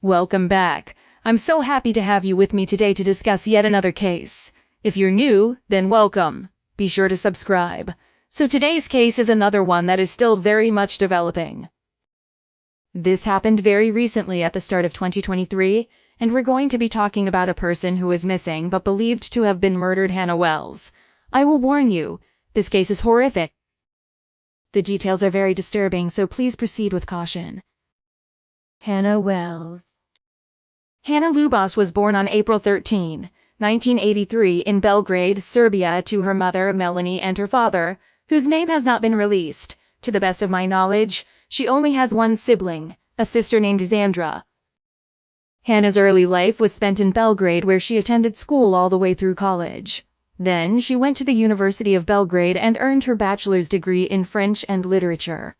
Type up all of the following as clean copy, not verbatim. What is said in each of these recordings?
Welcome back. I'm so happy to have you with me today to discuss yet another case. If you're new, then welcome. Be sure to subscribe. So today's case is another one that is still very much developing. This happened very recently at the start of 2023, and we're going to be talking about a person who is missing but believed to have been murdered, Hannah Wells. I will warn you, this case is horrific. The details are very disturbing, so please proceed with caution. Hannah Wells. Hannah Lubas was born on April 13, 1983 in Belgrade, Serbia, to her mother, Melanie, and her father, whose name has not been released. To the best of my knowledge, she only has one sibling, a sister named Zandra. Hannah's early life was spent in Belgrade, where she attended school all the way through college. Then she went to the University of Belgrade and earned her bachelor's degree in French and literature.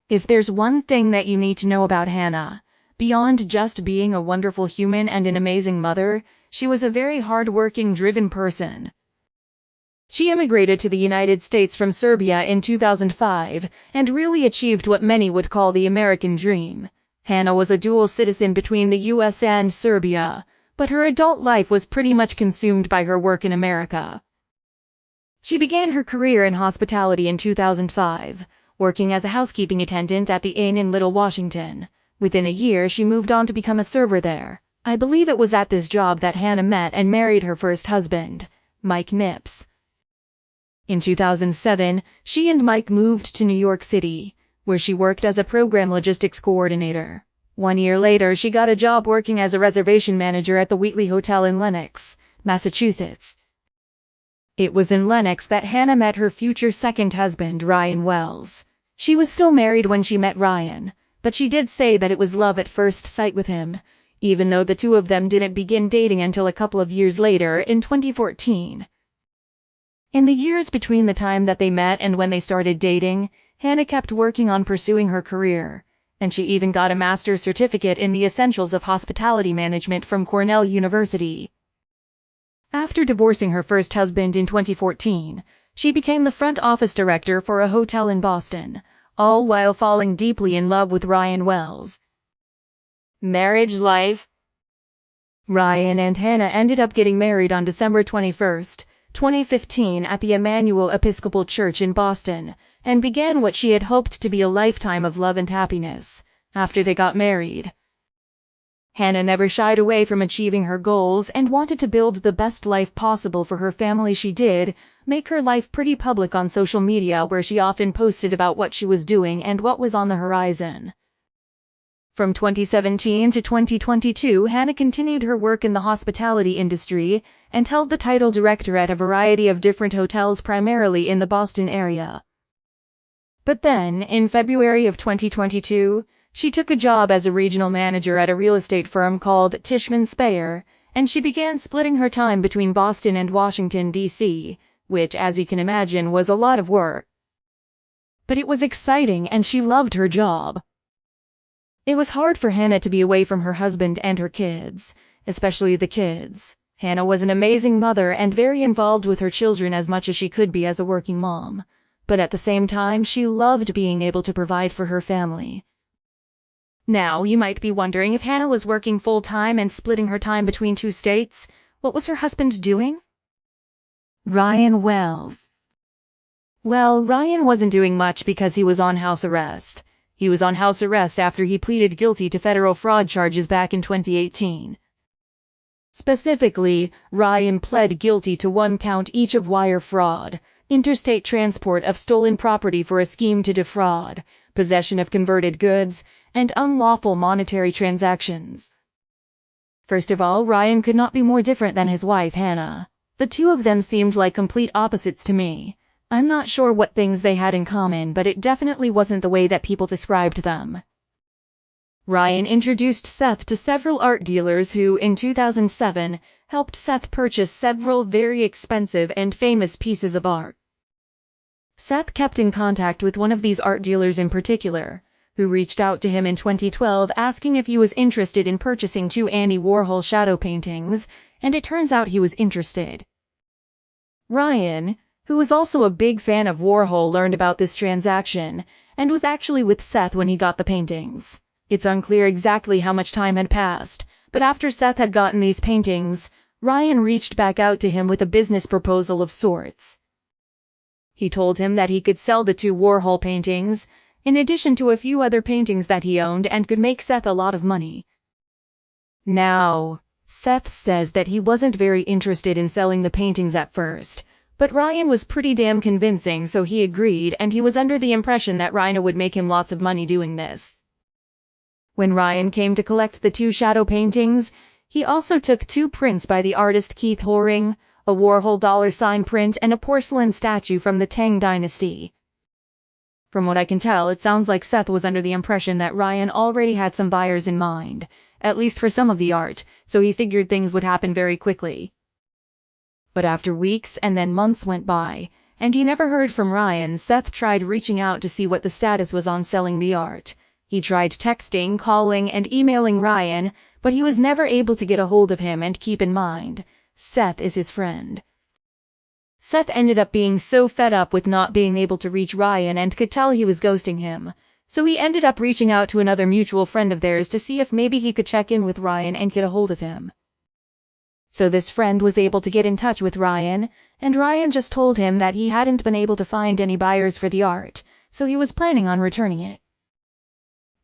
If there's one thing that you need to know about Hannah, beyond just being a wonderful human and an amazing mother, she was a very hard-working, driven person. She immigrated to the United States from Serbia in 2005 and really achieved what many would call the American dream. Hannah was a dual citizen between the US and Serbia, but her adult life was pretty much consumed by her work in America. She began her career in hospitality in 2005, working as a housekeeping attendant at the Inn in Little Washington. Within a year, she moved on to become a server there. I believe it was at this job that Hannah met and married her first husband, Mike Nips. In 2007, she and Mike moved to New York City, where she worked as a program logistics coordinator. 1 year later, she got a job working as a reservation manager at the Wheatley Hotel in Lenox, Massachusetts. It was in Lenox that Hannah met her future second husband, Ryan Wells. She was still married when she met Ryan, but she did say that it was love at first sight with him, even though the two of them didn't begin dating until a couple of years later, in 2014. In the years between the time that they met and when they started dating, Hannah kept working on pursuing her career, and she even got a master's certificate in the essentials of hospitality management from Cornell University. After divorcing her first husband in 2014, she became the front office director for a hotel in Boston, all while falling deeply in love with Ryan Wells. Marriage life. Ryan and Hannah ended up getting married on December 21, 2015 at the Emmanuel Episcopal Church in Boston, and began what she had hoped to be a lifetime of love and happiness. After they got married, Hannah never shied away from achieving her goals and wanted to build the best life possible for her family. She did make her life pretty public on social media, where she often posted about what she was doing and what was on the horizon. From 2017 to 2022, Hannah continued her work in the hospitality industry and held the title director at a variety of different hotels, primarily in the Boston area. But then, in February of 2022, she took a job as a regional manager at a real estate firm called Tishman Speyer, and she began splitting her time between Boston and Washington, D.C., which, as you can imagine, was a lot of work. But it was exciting, and she loved her job. It was hard for Hannah to be away from her husband and her kids, especially the kids. Hannah was an amazing mother and very involved with her children as much as she could be as a working mom. But at the same time, she loved being able to provide for her family. Now, you might be wondering, if Hannah was working full-time and splitting her time between two states, what was her husband doing? Ryan Wells. Well, Ryan wasn't doing much because he was on house arrest. He was on house arrest after he pleaded guilty to federal fraud charges back in 2018. Specifically, Ryan pled guilty to 1 count each of wire fraud, interstate transport of stolen property for a scheme to defraud, possession of converted goods, and unlawful monetary transactions. First of all, Ryan could not be more different than his wife, Hannah. The two of them seemed like complete opposites to me. I'm not sure what things they had in common, but it definitely wasn't the way that people described them. Ryan introduced Seth to several art dealers who, in 2007, helped Seth purchase several very expensive and famous pieces of art. Seth kept in contact with one of these art dealers in particular, who reached out to him in 2012 asking if he was interested in purchasing 2 Andy Warhol shadow paintings, and it turns out he was interested. Ryan, who was also a big fan of Warhol, learned about this transaction and was actually with Seth when he got the paintings. It's unclear exactly how much time had passed, but after Seth had gotten these paintings, Ryan reached back out to him with a business proposal of sorts. He told him that he could sell the 2 Warhol paintings, in addition to a few other paintings that he owned, and could make Seth a lot of money. Now, Seth says that he wasn't very interested in selling the paintings at first, but Ryan was pretty damn convincing, so he agreed, and he was under the impression that Ryan would make him lots of money doing this. When Ryan came to collect the 2 shadow paintings, he also took 2 prints by the artist Keith Haring, a Warhol $ print, and a porcelain statue from the Tang Dynasty. From what I can tell, it sounds like Seth was under the impression that Ryan already had some buyers in mind, at least for some of the art, so he figured things would happen very quickly. But after weeks and then months went by, and he never heard from Ryan, Seth tried reaching out to see what the status was on selling the art. He tried texting, calling, and emailing Ryan, but he was never able to get a hold of him, and keep in mind, Seth is his friend. Seth ended up being so fed up with not being able to reach Ryan and could tell he was ghosting him, so he ended up reaching out to another mutual friend of theirs to see if maybe he could check in with Ryan and get a hold of him. So this friend was able to get in touch with Ryan, and Ryan just told him that he hadn't been able to find any buyers for the art, so he was planning on returning it.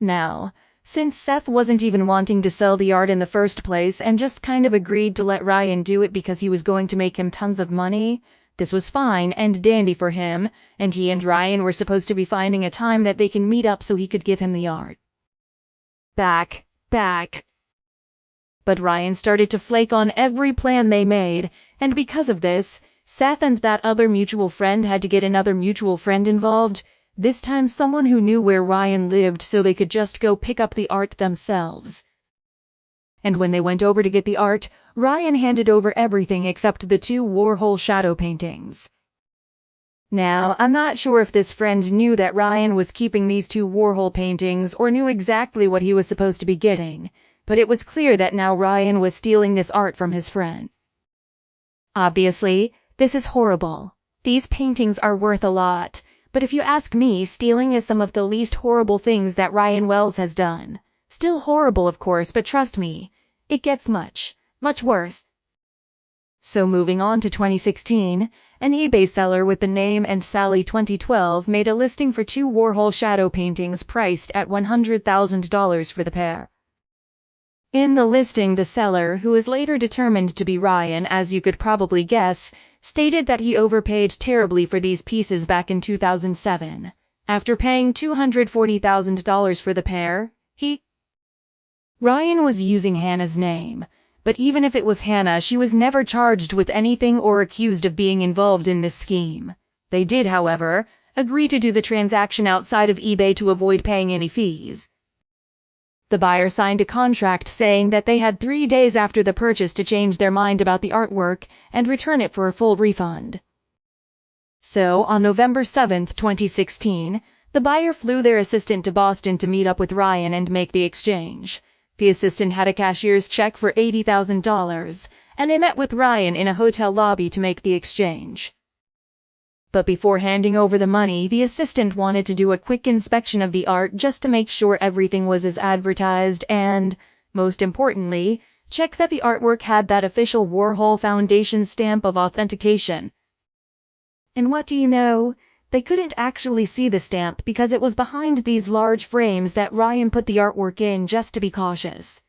Now, since Seth wasn't even wanting to sell the art in the first place and just kind of agreed to let Ryan do it because he was going to make him tons of money, this was fine and dandy for him, and he and Ryan were supposed to be finding a time that they can meet up so he could give him the art. Back. But Ryan started to flake on every plan they made, and because of this, Seth and that other mutual friend had to get another mutual friend involved, this time someone who knew where Ryan lived so they could just go pick up the art themselves. And when they went over to get the art, Ryan handed over everything except the 2 Warhol shadow paintings. Now, I'm not sure if this friend knew that Ryan was keeping these 2 Warhol paintings or knew exactly what he was supposed to be getting, but it was clear that now Ryan was stealing this art from his friend. Obviously, this is horrible. These paintings are worth a lot, but if you ask me, stealing is some of the least horrible things that Ryan Wells has done. Still horrible, of course, but trust me, it gets much worse. So moving on to 2016, an eBay seller with the name and Sally 2012 made a listing for 2 Warhol shadow paintings priced at $100,000 for the pair. In the listing, the seller, who was later determined to be Ryan, as you could probably guess, stated that he overpaid terribly for these pieces back in 2007. After paying $240,000 for the pair, Ryan was using Hannah's name, but even if it was Hannah, she was never charged with anything or accused of being involved in this scheme. They did, however, agree to do the transaction outside of eBay to avoid paying any fees. The buyer signed a contract saying that they had 3 days after the purchase to change their mind about the artwork and return it for a full refund. So, on November 7, 2016, the buyer flew their assistant to Boston to meet up with Ryan and make the exchange. The assistant had a cashier's check for $80,000, and they met with Ryan in a hotel lobby to make the exchange. But before handing over the money, the assistant wanted to do a quick inspection of the art just to make sure everything was as advertised and, most importantly, check that the artwork had that official Warhol Foundation stamp of authentication. And what do you know? They couldn't actually see the stamp because it was behind these large frames that Ryan put the artwork in just to be cautious.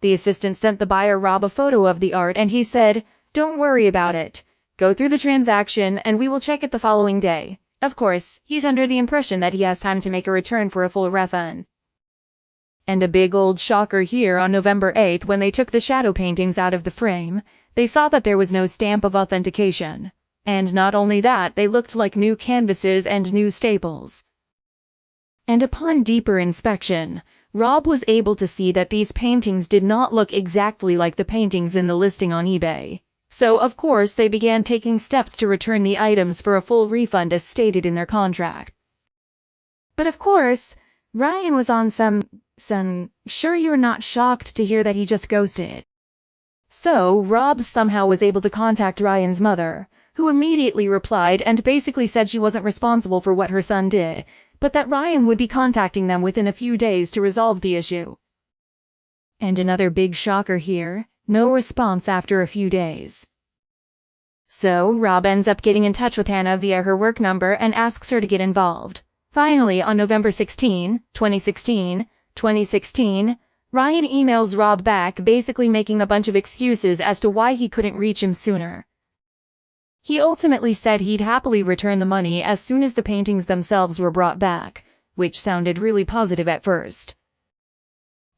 The assistant sent the buyer Rob a photo of the art and he said, "Don't worry about it. Go through the transaction and we will check it the following day." Of course, he's under the impression that he has time to make a return for a full refund. And a big old shocker here on November 8th when they took the shadow paintings out of the frame, they saw that there was no stamp of authentication. And not only that, they looked like new canvases and new staples. And upon deeper inspection, Rob was able to see that these paintings did not look exactly like the paintings in the listing on eBay. So, of course, they began taking steps to return the items for a full refund as stated in their contract. But of course, Ryan was on sure you're not shocked to hear that he just ghosted. So, Rob somehow was able to contact Ryan's mother, who immediately replied and basically said she wasn't responsible for what her son did, but that Ryan would be contacting them within a few days to resolve the issue. And another big shocker here, no response after a few days. So, Rob ends up getting in touch with Hannah via her work number and asks her to get involved. Finally, on November 16, 2016, Ryan emails Rob back, basically making a bunch of excuses as to why he couldn't reach him sooner. He ultimately said he'd happily return the money as soon as the paintings themselves were brought back, which sounded really positive at first.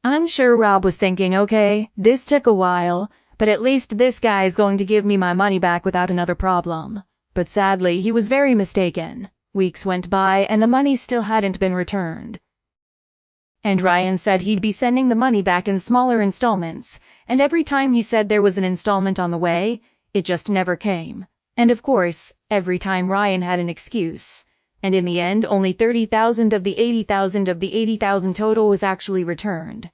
I'm sure Rob was thinking, okay, this took a while, but at least this guy's going to give me my money back without another problem. But sadly, he was very mistaken. Weeks went by and the money still hadn't been returned. And Ryan said he'd be sending the money back in smaller installments, and every time he said there was an installment on the way, it just never came. And of course, every time Ryan had an excuse. And in the end, only 30,000 of the 80,000 total was actually returned.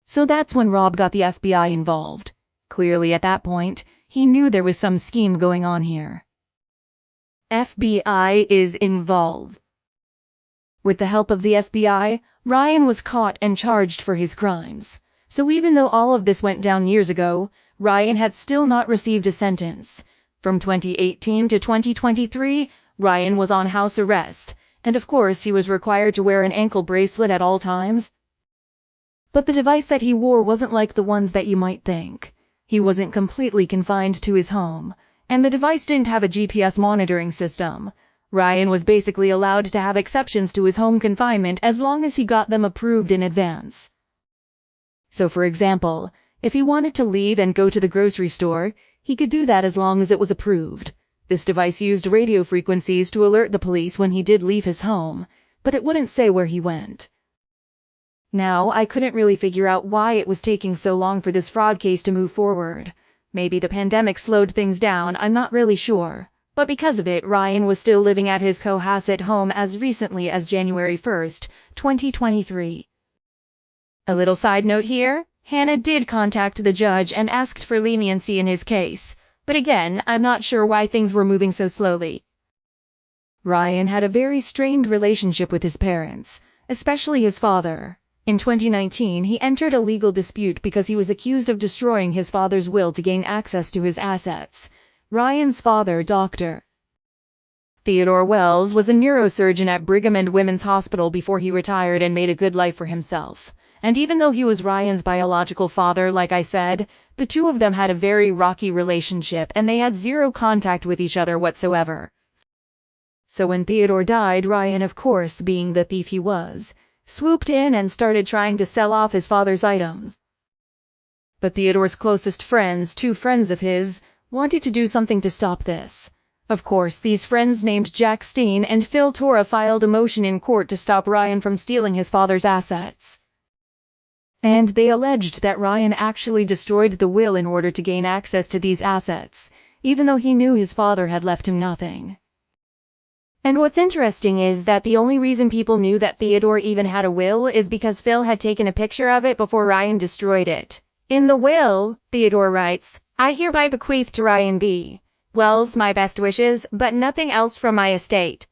So that's when Rob got the FBI involved. Clearly at that point, he knew there was some scheme going on here. FBI is involved. With the help of the FBI, Ryan was caught and charged for his crimes. So even though all of this went down years ago, Ryan had still not received a sentence. From 2018 to 2023, Ryan was on house arrest, and of course he was required to wear an ankle bracelet at all times. But the device that he wore wasn't like the ones that you might think. He wasn't completely confined to his home, and the device didn't have a GPS monitoring system. Ryan was basically allowed to have exceptions to his home confinement as long as he got them approved in advance. So for example, if he wanted to leave and go to the grocery store, he could do that as long as it was approved. This device used radio frequencies to alert the police when he did leave his home, but it wouldn't say where he went. Now, I couldn't really figure out why it was taking so long for this fraud case to move forward. Maybe the pandemic slowed things down, I'm not really sure. But because of it, Ryan was still living at his Cohasset home as recently as January 1st, 2023. A little side note here, Hannah did contact the judge and asked for leniency in his case. But again, I'm not sure why things were moving so slowly. Ryan had a very strained relationship with his parents, especially his father. In 2019, he entered a legal dispute because he was accused of destroying his father's will to gain access to his assets. Ryan's father, Dr. Theodore Wells, was a neurosurgeon at Brigham and Women's Hospital before he retired and made a good life for himself. And even though he was Ryan's biological father, like I said, the two of them had a very rocky relationship and they had zero contact with each other whatsoever. So when Theodore died, Ryan, of course, being the thief he was, swooped in and started trying to sell off his father's items. But Theodore's closest friends, two friends of his, wanted to do something to stop this. Of course, these friends named Jack Steen and Phil Tora filed a motion in court to stop Ryan from stealing his father's assets. And they alleged that Ryan actually destroyed the will in order to gain access to these assets, even though he knew his father had left him nothing. And what's interesting is that the only reason people knew that Theodore even had a will is because Phil had taken a picture of it before Ryan destroyed it. In the will, Theodore writes, "I hereby bequeath to Ryan B. Wells my best wishes, but nothing else from my estate.